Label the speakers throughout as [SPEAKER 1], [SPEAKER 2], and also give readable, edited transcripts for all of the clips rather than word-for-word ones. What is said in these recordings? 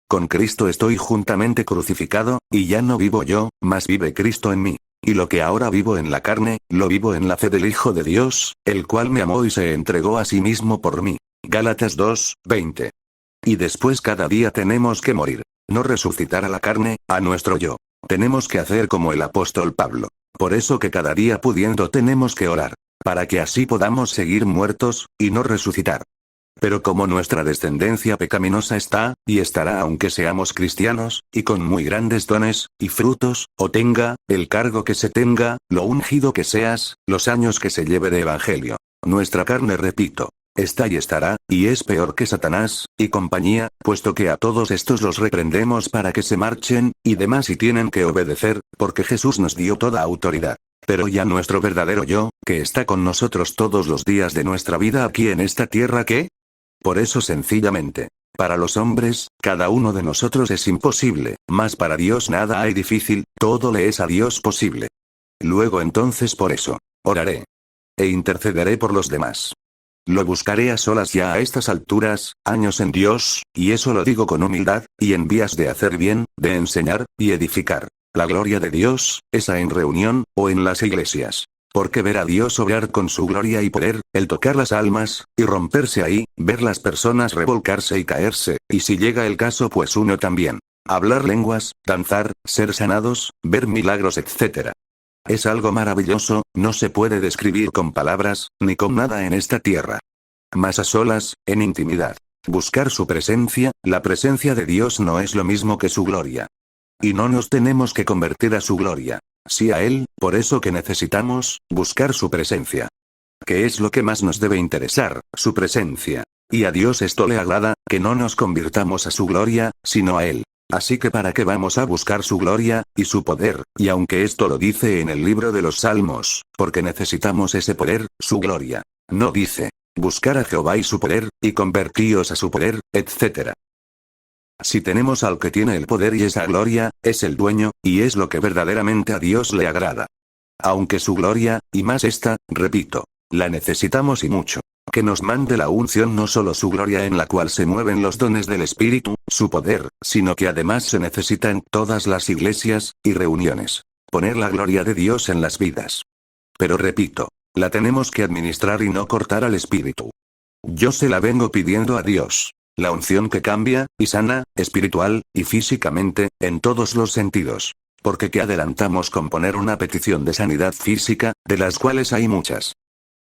[SPEAKER 1] con Cristo estoy juntamente crucificado, y ya no vivo yo, mas vive Cristo en mí. Y lo que ahora vivo en la carne, lo vivo en la fe del Hijo de Dios, el cual me amó y se entregó a sí mismo por mí. Gálatas 2:20. Y después cada día tenemos que morir. No resucitar a la carne, a nuestro yo. Tenemos que hacer como el apóstol Pablo. Por eso que cada día pudiendo tenemos que orar. Para que así podamos seguir muertos, y no resucitar. Pero como nuestra descendencia pecaminosa está, y estará aunque seamos cristianos, y con muy grandes dones, y frutos, o tenga, el cargo que se tenga, lo ungido que seas, los años que se lleve de evangelio. Nuestra carne, repito, está y estará, y es peor que Satanás, y compañía, puesto que a todos estos los reprendemos para que se marchen, y demás y tienen que obedecer, porque Jesús nos dio toda autoridad. Pero ya nuestro verdadero yo, que está con nosotros todos los días de nuestra vida aquí en esta tierra, ¿qué? Por eso sencillamente, para los hombres, cada uno de nosotros es imposible, mas para Dios nada hay difícil, todo le es a Dios posible. Luego entonces por eso, oraré. E intercederé por los demás. Lo buscaré a solas ya a estas alturas, años en Dios, y eso lo digo con humildad, y en vías de hacer bien, de enseñar, y edificar. La gloria de Dios, esa en reunión, o en las iglesias. Porque ver a Dios obrar con su gloria y poder, el tocar las almas, y romperse ahí, ver las personas revolcarse y caerse, y si llega el caso pues uno también. Hablar lenguas, danzar, ser sanados, ver milagros etc. Es algo maravilloso, no se puede describir con palabras, ni con nada en esta tierra. Mas a solas, en intimidad. Buscar su presencia, la presencia de Dios no es lo mismo que su gloria. Y no nos tenemos que convertir a su gloria. Sí a Él, por eso que necesitamos, buscar su presencia. ¿Qué es lo que más nos debe interesar? Su presencia. Y a Dios esto le agrada, que no nos convirtamos a su gloria, sino a Él. Así que ¿para qué vamos a buscar su gloria, y su poder? Y aunque esto lo dice en el libro de los Salmos, porque necesitamos ese poder, su gloria. No dice, buscar a Jehová y su poder, y convertíos a su poder, etc. Si tenemos al que tiene el poder y esa gloria, es el dueño, y es lo que verdaderamente a Dios le agrada. Aunque su gloria, y más esta, repito, la necesitamos y mucho. Que nos mande la unción no solo su gloria en la cual se mueven los dones del Espíritu, su poder, sino que además se necesita en todas las iglesias, y reuniones. Poner la gloria de Dios en las vidas. Pero repito, la tenemos que administrar y no cortar al Espíritu. Yo se la vengo pidiendo a Dios. La unción que cambia, y sana, espiritual, y físicamente, en todos los sentidos. Porque ¿qué adelantamos con poner una petición de sanidad física, de las cuales hay muchas?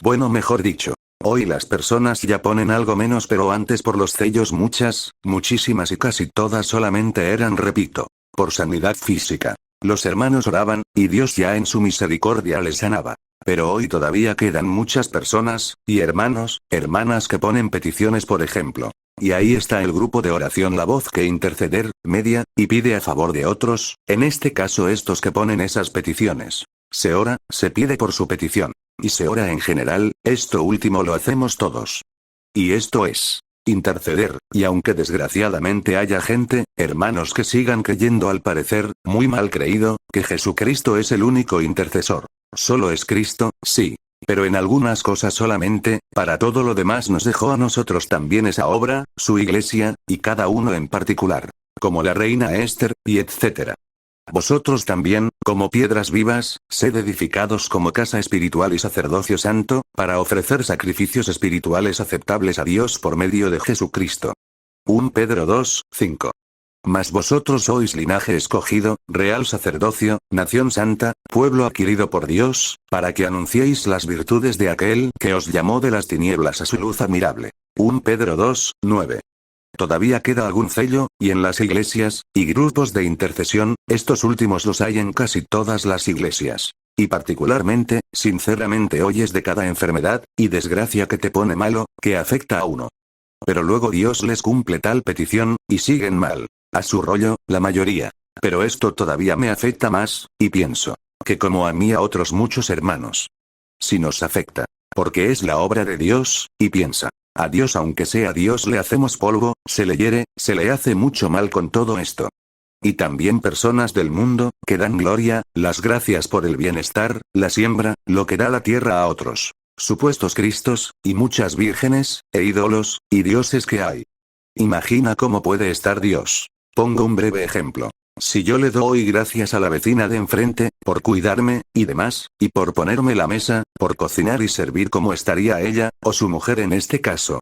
[SPEAKER 1] Bueno, mejor dicho, hoy las personas ya ponen algo menos, pero antes por los sellos muchas, muchísimas y casi todas solamente eran, repito, por sanidad física. Los hermanos oraban, y Dios ya en su misericordia les sanaba. Pero hoy todavía quedan muchas personas, y hermanos, hermanas que ponen peticiones por ejemplo. Y ahí está el grupo de oración La Voz que interceder, media, y pide a favor de otros, en este caso estos que ponen esas peticiones. Se ora, se pide por su petición. Y se ora en general, esto último lo hacemos todos. Y esto es interceder, y aunque desgraciadamente haya gente, hermanos que sigan creyendo al parecer, muy mal creído, que Jesucristo es el único intercesor. Solo es Cristo, sí. Pero en algunas cosas solamente, para todo lo demás nos dejó a nosotros también esa obra, su iglesia, y cada uno en particular. Como la reina Esther, y etc. Vosotros también, como piedras vivas, sed edificados como casa espiritual y sacerdocio santo, para ofrecer sacrificios espirituales aceptables a Dios por medio de Jesucristo. 1 Pedro 2:5. Mas vosotros sois linaje escogido, real sacerdocio, nación santa, pueblo adquirido por Dios, para que anunciéis las virtudes de aquel que os llamó de las tinieblas a su luz admirable. 1 Pedro 2:9. Todavía queda algún sello, y en las iglesias, y grupos de intercesión, estos últimos los hay en casi todas las iglesias. Y particularmente, sinceramente oyes de cada enfermedad, y desgracia que te pone malo, que afecta a uno. Pero luego Dios les cumple tal petición, y siguen mal. A su rollo, la mayoría. Pero esto todavía me afecta más, y pienso, que como a mí a otros muchos hermanos. Si nos afecta. Porque es la obra de Dios, y piensa. A Dios aunque sea Dios le hacemos polvo, se le hiere, se le hace mucho mal con todo esto. Y también personas del mundo, que dan gloria, las gracias por el bienestar, la siembra, lo que da la tierra a otros. Supuestos Cristos, y muchas vírgenes, e ídolos, y dioses que hay. Imagina cómo puede estar Dios. Pongo un breve ejemplo. Si yo le doy gracias a la vecina de enfrente, por cuidarme, y demás, y por ponerme la mesa, por cocinar y servir, ¿cómo estaría ella, o su mujer en este caso?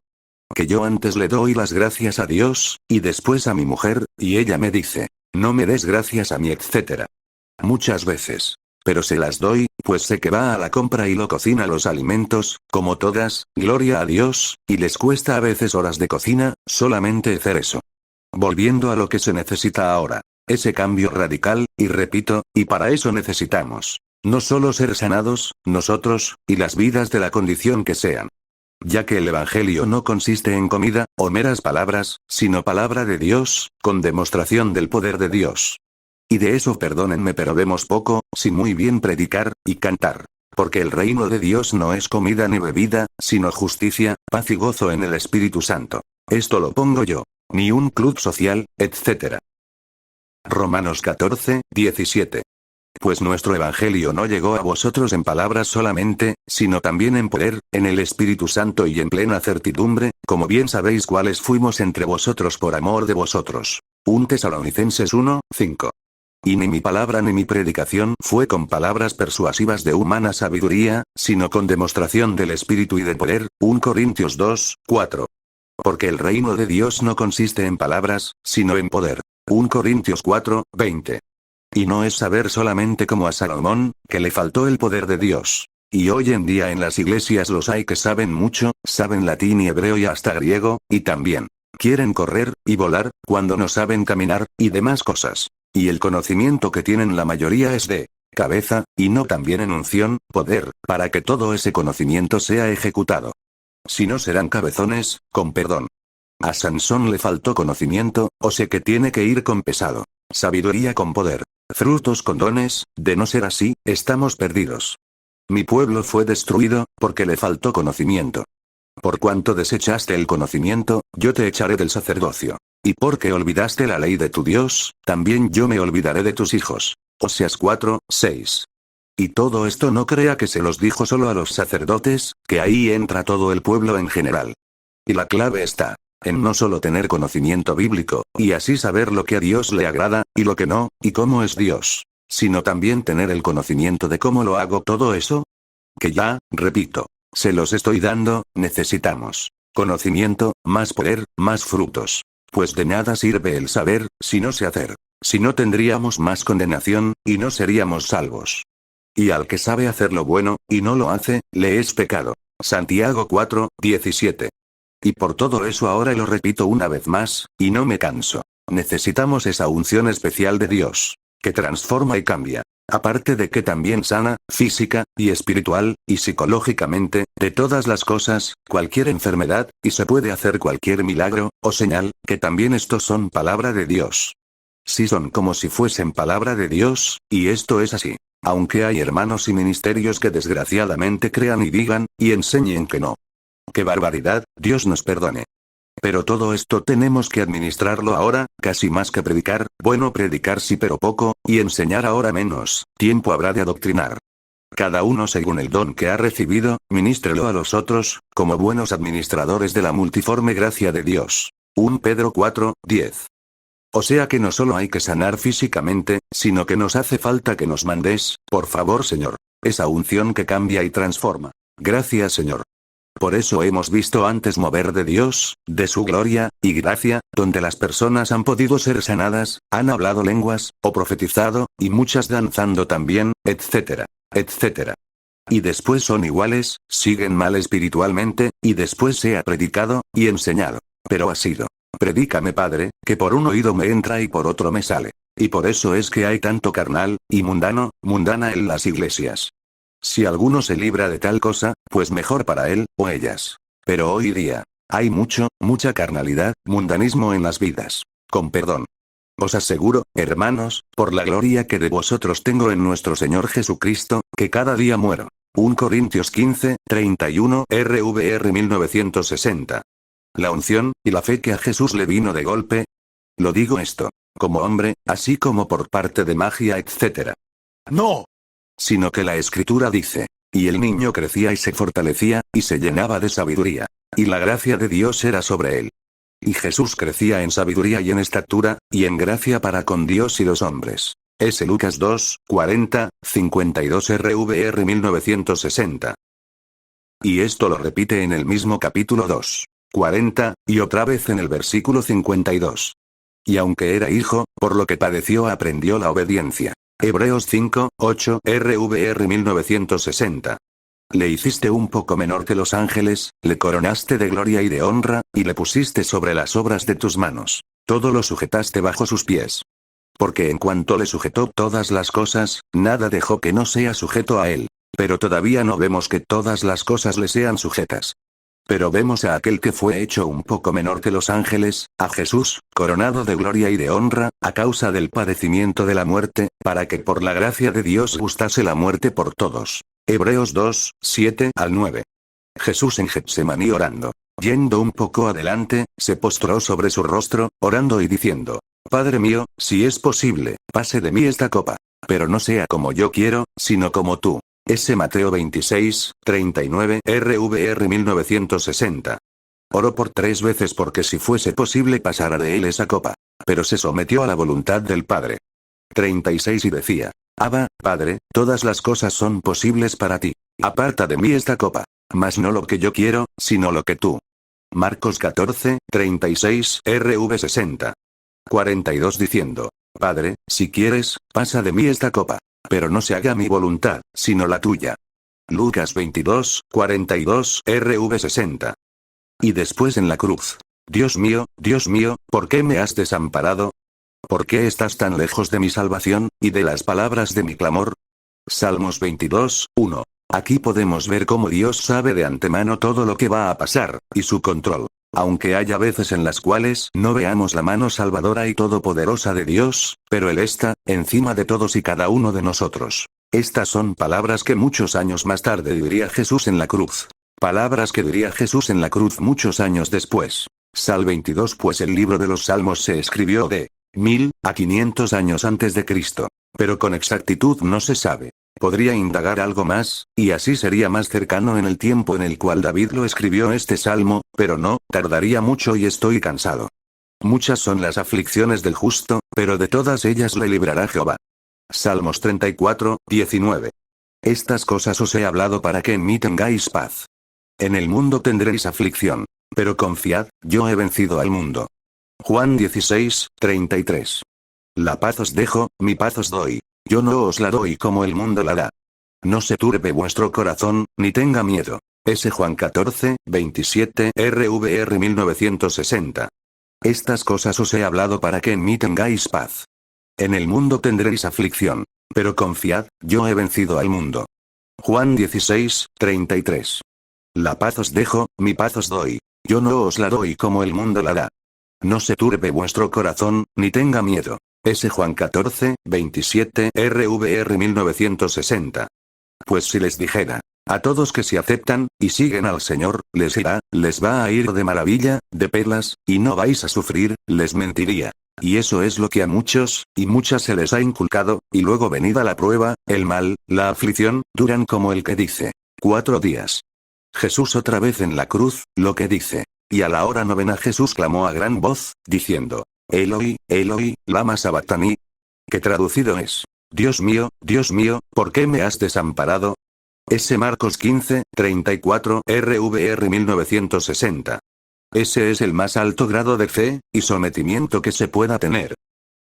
[SPEAKER 1] Que yo antes le doy las gracias a Dios, y después a mi mujer, y ella me dice, no me des gracias a mí, etc. Muchas veces. Pero se las doy, pues sé que va a la compra y lo cocina los alimentos, como todas, gloria a Dios, y les cuesta a veces horas de cocina, solamente hacer eso. Volviendo a lo que se necesita ahora. Ese cambio radical, y repito, y para eso necesitamos. No solo ser sanados, nosotros, y las vidas de la condición que sean. Ya que el Evangelio no consiste en comida, o meras palabras, sino palabra de Dios, con demostración del poder de Dios. Y de eso perdónenme pero vemos poco, sin muy bien predicar, y cantar. Porque el reino de Dios no es comida ni bebida, sino justicia, paz y gozo en el Espíritu Santo. Esto lo pongo yo. Ni un club social, etc. Romanos 14, 17. Pues nuestro Evangelio no llegó a vosotros en palabras solamente, sino también en poder, en el Espíritu Santo y en plena certidumbre, como bien sabéis cuáles fuimos entre vosotros por amor de vosotros. 1 Tesalonicenses 1, 5. Y ni mi palabra ni mi predicación fue con palabras persuasivas de humana sabiduría, sino con demostración del Espíritu y de poder. 1 Corintios 2, 4. Porque el reino de Dios no consiste en palabras, sino en poder. 1 Corintios 4, 20. Y no es saber solamente como a Salomón, que le faltó el poder de Dios. Y hoy en día en las iglesias los hay que saben mucho, saben latín y hebreo y hasta griego, y también quieren correr, y volar, cuando no saben caminar, y demás cosas. Y el conocimiento que tienen la mayoría es de cabeza, y no también en unción, poder, para que todo ese conocimiento sea ejecutado. Si no serán cabezones, con perdón. A Sansón le faltó conocimiento, o sé que tiene que ir con pesado. Sabiduría con poder. Frutos con dones, de no ser así, estamos perdidos. Mi pueblo fue destruido, porque le faltó conocimiento. Por cuanto desechaste el conocimiento, yo te echaré del sacerdocio. Y porque olvidaste la ley de tu Dios, también yo me olvidaré de tus hijos. Oseas 4, 6. Y todo esto no crea que se los dijo solo a los sacerdotes, que ahí entra todo el pueblo en general. Y la clave está en no solo tener conocimiento bíblico, y así saber lo que a Dios le agrada, y lo que no, y cómo es Dios, sino también tener el conocimiento de cómo lo hago todo eso. Que ya, repito, se los estoy dando, necesitamos conocimiento, más poder, más frutos. Pues de nada sirve el saber, si no sé hacer. Si no tendríamos más condenación, y no seríamos salvos. Y al que sabe hacer lo bueno, y no lo hace, le es pecado. Santiago 4, 17. Y por todo eso ahora lo repito una vez más, y no me canso. Necesitamos esa unción especial de Dios, que transforma y cambia. Aparte de que también sana, física, y espiritual, y psicológicamente, de todas las cosas, cualquier enfermedad, y se puede hacer cualquier milagro, o señal, que también estos son palabra de Dios. Sí son como si fuesen palabra de Dios, y esto es así. Aunque hay hermanos y ministerios que desgraciadamente crean y digan, y enseñen que no. ¡Qué barbaridad! Dios nos perdone. Pero todo esto tenemos que administrarlo ahora, casi más que predicar, bueno predicar sí pero poco, y enseñar ahora menos, tiempo habrá de adoctrinar. Cada uno según el don que ha recibido, ministrelo a los otros, como buenos administradores de la multiforme gracia de Dios. 1 Pedro 4, 10. O sea que no solo hay que sanar físicamente, sino que nos hace falta que nos mandes, por favor Señor, esa unción que cambia y transforma. Gracias Señor. Por eso hemos visto antes mover de Dios, de su gloria, y gracia, donde las personas han podido ser sanadas, han hablado lenguas, o profetizado, y muchas danzando también, etc. etc. Y después son iguales, siguen mal espiritualmente, y después se ha predicado, y enseñado. Pero ha sido. Predícame Padre, que por un oído me entra y por otro me sale. Y por eso es que hay tanto carnal, y mundana en las iglesias. Si alguno se libra de tal cosa, pues mejor para él, o ellas. Pero hoy día, hay mucha carnalidad, mundanismo en las vidas. Con perdón. Os aseguro, hermanos, por la gloria que de vosotros tengo en nuestro Señor Jesucristo, que cada día muero. 1 Corintios 15, 31, RVR 1960. La unción, y la fe que a Jesús le vino de golpe. Lo digo esto, como hombre, así como por parte de magia, etc. No. Sino que la Escritura dice, y el niño crecía y se fortalecía, y se llenaba de sabiduría. Y la gracia de Dios era sobre él. Y Jesús crecía en sabiduría y en estatura, y en gracia para con Dios y los hombres. S. Lucas 2, 40, 52 RVR 1960. Y esto lo repite en el mismo capítulo 2, 40, y otra vez en el versículo 52. Y aunque era hijo, por lo que padeció aprendió la obediencia. Hebreos 5, 8 RVR 1960. Le hiciste un poco menor que los ángeles, le coronaste de gloria y de honra, y le pusiste sobre las obras de tus manos. Todo lo sujetaste bajo sus pies. Porque en cuanto le sujetó todas las cosas, nada dejó que no sea sujeto a él. Pero todavía no vemos que todas las cosas le sean sujetas. Pero vemos a aquel que fue hecho un poco menor que los ángeles, a Jesús, coronado de gloria y de honra, a causa del padecimiento de la muerte, para que por la gracia de Dios gustase la muerte por todos. Hebreos 2, 7 al 9. Jesús en Getsemaní orando. Yendo un poco adelante, se postró sobre su rostro, orando y diciendo: Padre mío, si es posible, pase de mí esta copa. Pero no sea como yo quiero, sino como tú. S. Mateo 26, 39 RVR 1960. Oró por 3 veces porque si fuese posible pasara de él esa copa. Pero se sometió a la voluntad del Padre. 36 y decía: Abba, Padre, todas las cosas son posibles para ti. Aparta de mí esta copa. Mas no lo que yo quiero, sino lo que tú. Marcos 14, 36 RV 60. 42 diciendo: Padre, si quieres, pasa de mí esta copa. Pero no se haga mi voluntad, sino la tuya. Lucas 22, 42 RV 60. Y después en la cruz: Dios mío, ¿por qué me has desamparado? ¿Por qué estás tan lejos de mi salvación, y de las palabras de mi clamor? Salmos 22, 1. Aquí podemos ver cómo Dios sabe de antemano todo lo que va a pasar, y su control. Aunque haya veces en las cuales no veamos la mano salvadora y todopoderosa de Dios, pero Él está, encima de todos y cada uno de nosotros. Estas son palabras que muchos años más tarde diría Jesús en la cruz. Palabras que diría Jesús en la cruz muchos años después. Sal 22. Pues el libro de los Salmos se escribió de 1000 a 500 años antes de Cristo. Pero con exactitud no se sabe. Podría indagar algo más, y así sería más cercano en el tiempo en el cual David lo escribió este salmo, pero no, tardaría mucho y estoy cansado. Muchas son las aflicciones del justo, pero de todas ellas le librará Jehová. Salmos 34, 19. Estas cosas os he hablado para que en mí tengáis paz. En el mundo tendréis aflicción. Pero confiad, yo he vencido al mundo. Juan 16, 33. La paz os dejo, mi paz os doy. Yo no os la doy como el mundo la da. No se turbe vuestro corazón, ni tenga miedo. S. Juan 14, 27 RVR 1960. Estas cosas os he hablado para que en mí tengáis paz. En el mundo tendréis aflicción. Pero confiad, yo he vencido al mundo. Juan 16, 33. La paz os dejo, mi paz os doy. Yo no os la doy como el mundo la da. No se turbe vuestro corazón, ni tenga miedo. S. Juan 14, 27 RVR 1960. Pues si les dijera: a todos que se aceptan, y siguen al Señor, les va a ir de maravilla, de perlas, y no vais a sufrir, les mentiría. Y eso es lo que a muchos, y muchas se les ha inculcado, y luego venida la prueba, el mal, la aflicción, duran como el que dice: 4 días. Jesús otra vez en la cruz, lo que dice. Y a la hora novena Jesús clamó a gran voz, diciendo: Eloi, Eloi, lama sabactani. Que traducido es: Dios mío, ¿por qué me has desamparado? S. Marcos 15, 34 RVR 1960. Ese es el más alto grado de fe y sometimiento que se pueda tener.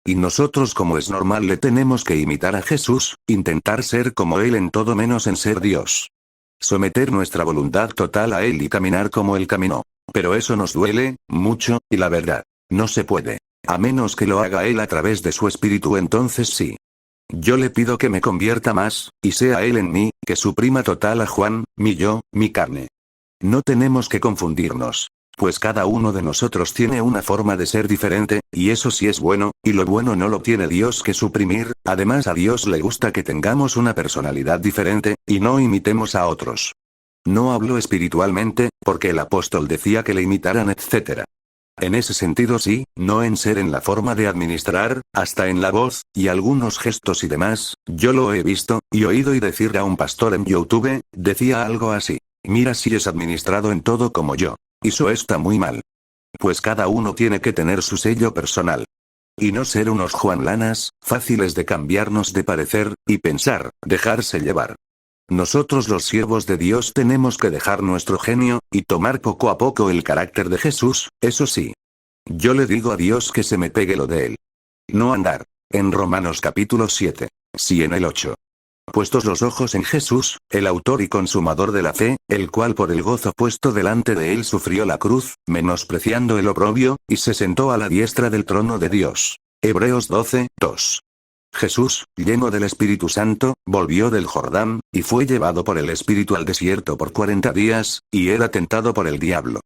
[SPEAKER 1] Y nosotros, como es normal, le tenemos que imitar a Jesús, intentar ser como Él en todo menos en ser Dios. Someter nuestra voluntad total a Él y caminar como Él caminó. Pero eso nos duele, mucho, y la verdad, no se puede. A menos que lo haga Él a través de su espíritu, entonces sí. Yo le pido que me convierta más, y sea Él en mí, que suprima total a Juan, mi yo, mi carne. No tenemos que confundirnos. Pues cada uno de nosotros tiene una forma de ser diferente, y eso sí es bueno, y lo bueno no lo tiene Dios que suprimir. Además, a Dios le gusta que tengamos una personalidad diferente, y no imitemos a otros. No hablo espiritualmente, porque el apóstol decía que le imitaran, etc. En ese sentido sí, no en ser en la forma de administrar, hasta en la voz, y algunos gestos y demás. Yo lo he visto, y oído y decir a un pastor en YouTube, decía algo así: mira si es administrado en todo como yo. Eso está muy mal. Pues cada uno tiene que tener su sello personal. Y no ser unos Juan Lanas, fáciles de cambiarnos de parecer, y pensar, dejarse llevar. Nosotros los siervos de Dios tenemos que dejar nuestro genio, y tomar poco a poco el carácter de Jesús, eso sí. Yo le digo a Dios que se me pegue lo de él. No andar. En Romanos capítulo 7. Sí en el 8. Puestos los ojos en Jesús, el autor y consumador de la fe, el cual por el gozo puesto delante de él sufrió la cruz, menospreciando el oprobio, y se sentó a la diestra del trono de Dios. Hebreos 12, 2. Jesús, lleno del Espíritu Santo, volvió del Jordán, y fue llevado por el Espíritu al desierto por 40 días, y era tentado por el diablo.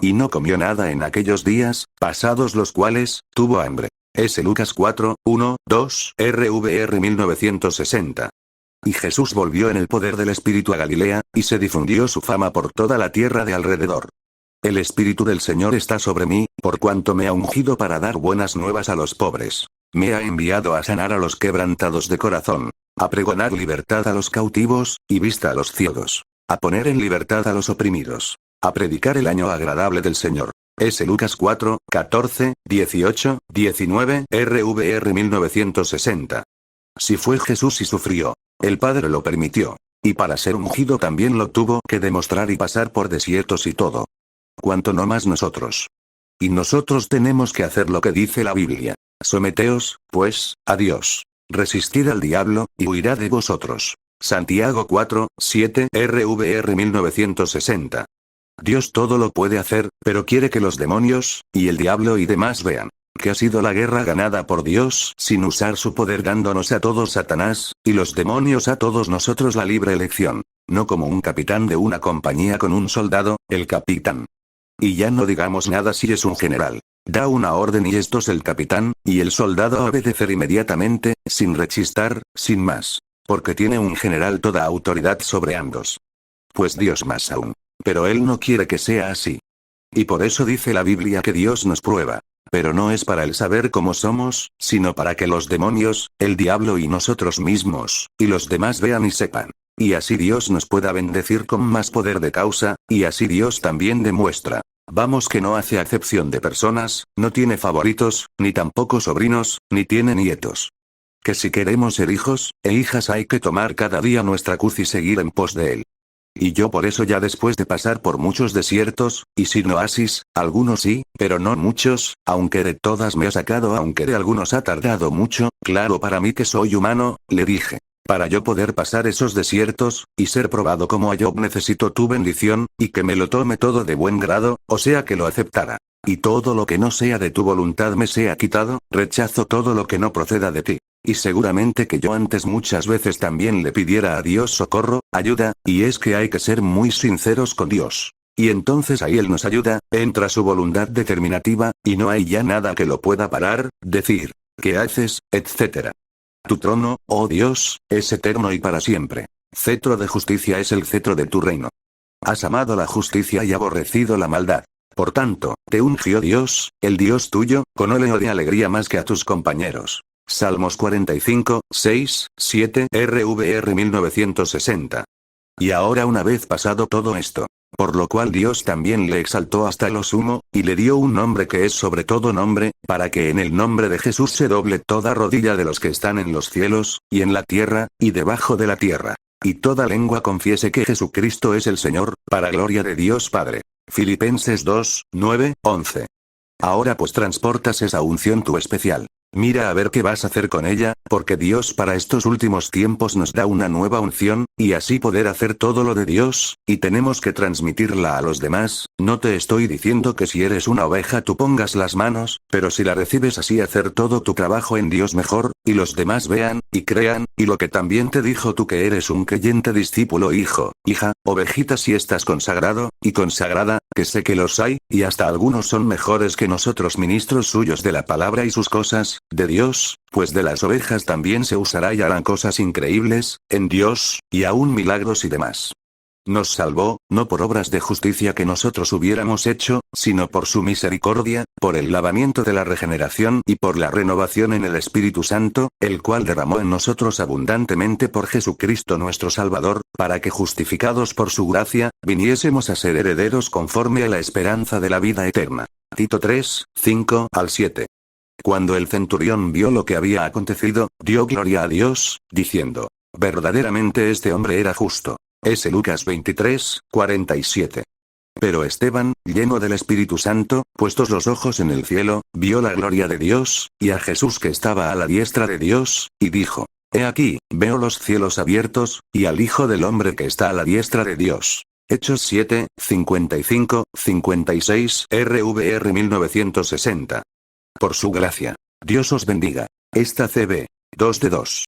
[SPEAKER 1] Y no comió nada en aquellos días, pasados los cuales, tuvo hambre. S. Lucas 4, 1, 2, RVR 1960. Y Jesús volvió en el poder del Espíritu a Galilea, y se difundió su fama por toda la tierra de alrededor. El Espíritu del Señor está sobre mí, por cuanto me ha ungido para dar buenas nuevas a los pobres. Me ha enviado a sanar a los quebrantados de corazón, a pregonar libertad a los cautivos, y vista a los ciegos, a poner en libertad a los oprimidos, a predicar el año agradable del Señor. S. Lucas 4, 14, 18, 19, RVR 1960. Si fue Jesús y sufrió, el Padre lo permitió. Y para ser ungido también lo tuvo que demostrar y pasar por desiertos y todo. Cuanto no más nosotros. Y nosotros tenemos que hacer lo que dice la Biblia. Someteos, pues, a Dios. Resistid al diablo, y huirá de vosotros. Santiago 4, 7, RVR 1960. Dios todo lo puede hacer, pero quiere que los demonios, y el diablo y demás vean que ha sido la guerra ganada por Dios, sin usar su poder dándonos a todos Satanás, y los demonios a todos nosotros la libre elección. No como un capitán de una compañía con un soldado, el capitán. Y ya no digamos nada si es un general. Da una orden y esto es el capitán, y el soldado a obedecer inmediatamente, sin rechistar, sin más. Porque tiene un general toda autoridad sobre ambos. Pues Dios más aún. Pero él no quiere que sea así. Y por eso dice la Biblia que Dios nos prueba. Pero no es para el saber cómo somos, sino para que los demonios, el diablo y nosotros mismos, y los demás vean y sepan. Y así Dios nos pueda bendecir con más poder de causa, y así Dios también demuestra. Vamos que no hace acepción de personas, no tiene favoritos, ni tampoco sobrinos, ni tiene nietos. Que si queremos ser hijos, e hijas hay que tomar cada día nuestra cruz y seguir en pos de él. Y yo por eso ya después de pasar por muchos desiertos, y sin oasis, algunos sí, pero no muchos, aunque de todas me ha sacado, aunque de algunos ha tardado mucho, claro para mí que soy humano, le dije. Para yo poder pasar esos desiertos, y ser probado como a Job necesito tu bendición, y que me lo tome todo de buen grado, o sea que lo aceptara. Y todo lo que no sea de tu voluntad me sea quitado, rechazo todo lo que no proceda de ti. Y seguramente que yo antes muchas veces también le pidiera a Dios socorro, ayuda, y es que hay que ser muy sinceros con Dios. Y entonces ahí Él nos ayuda, entra su voluntad determinativa, y no hay ya nada que lo pueda parar, decir, ¿qué haces?, etc. Tu trono, oh Dios, es eterno y para siempre. Cetro de justicia es el cetro de tu reino. Has amado la justicia y aborrecido la maldad. Por tanto, te ungió Dios, el Dios tuyo, con óleo de alegría más que a tus compañeros. Salmos 45, 6, 7, RVR 1960. Y ahora una vez pasado todo esto, por lo cual Dios también le exaltó hasta lo sumo, y le dio un nombre que es sobre todo nombre, para que en el nombre de Jesús se doble toda rodilla de los que están en los cielos, y en la tierra, y debajo de la tierra. Y toda lengua confiese que Jesucristo es el Señor, para gloria de Dios Padre. Filipenses 2, 9, 11. Ahora pues transportas esa unción tu especial. Mira a ver qué vas a hacer con ella, porque Dios para estos últimos tiempos nos da una nueva unción, y así poder hacer todo lo de Dios, y tenemos que transmitirla a los demás. No te estoy diciendo que si eres una oveja tú pongas las manos, pero si la recibes así hacer todo tu trabajo en Dios mejor, y los demás vean, y crean, y lo que también te dijo tú que eres un creyente discípulo hijo, hija, ovejita si estás consagrado, y consagrada, que sé que los hay, y hasta algunos son mejores que nosotros ministros suyos de la palabra y sus cosas, de Dios, pues de las ovejas también se usará y harán cosas increíbles, en Dios, y aún milagros y demás. Nos salvó, no por obras de justicia que nosotros hubiéramos hecho, sino por su misericordia, por el lavamiento de la regeneración y por la renovación en el Espíritu Santo, el cual derramó en nosotros abundantemente por Jesucristo nuestro Salvador, para que justificados por su gracia, viniésemos a ser herederos conforme a la esperanza de la vida eterna. Tito 3, 5 al 7. Cuando el centurión vio lo que había acontecido, dio gloria a Dios, diciendo: verdaderamente este hombre era justo. S. Lucas 23, 47. Pero Esteban, lleno del Espíritu Santo, puestos los ojos en el cielo, vio la gloria de Dios, y a Jesús que estaba a la diestra de Dios, y dijo: He aquí, veo los cielos abiertos, y al Hijo del Hombre que está a la diestra de Dios. Hechos 7, 55, 56 RVR 1960. Por su gracia. Dios os bendiga. Esta CB. 2 de 2.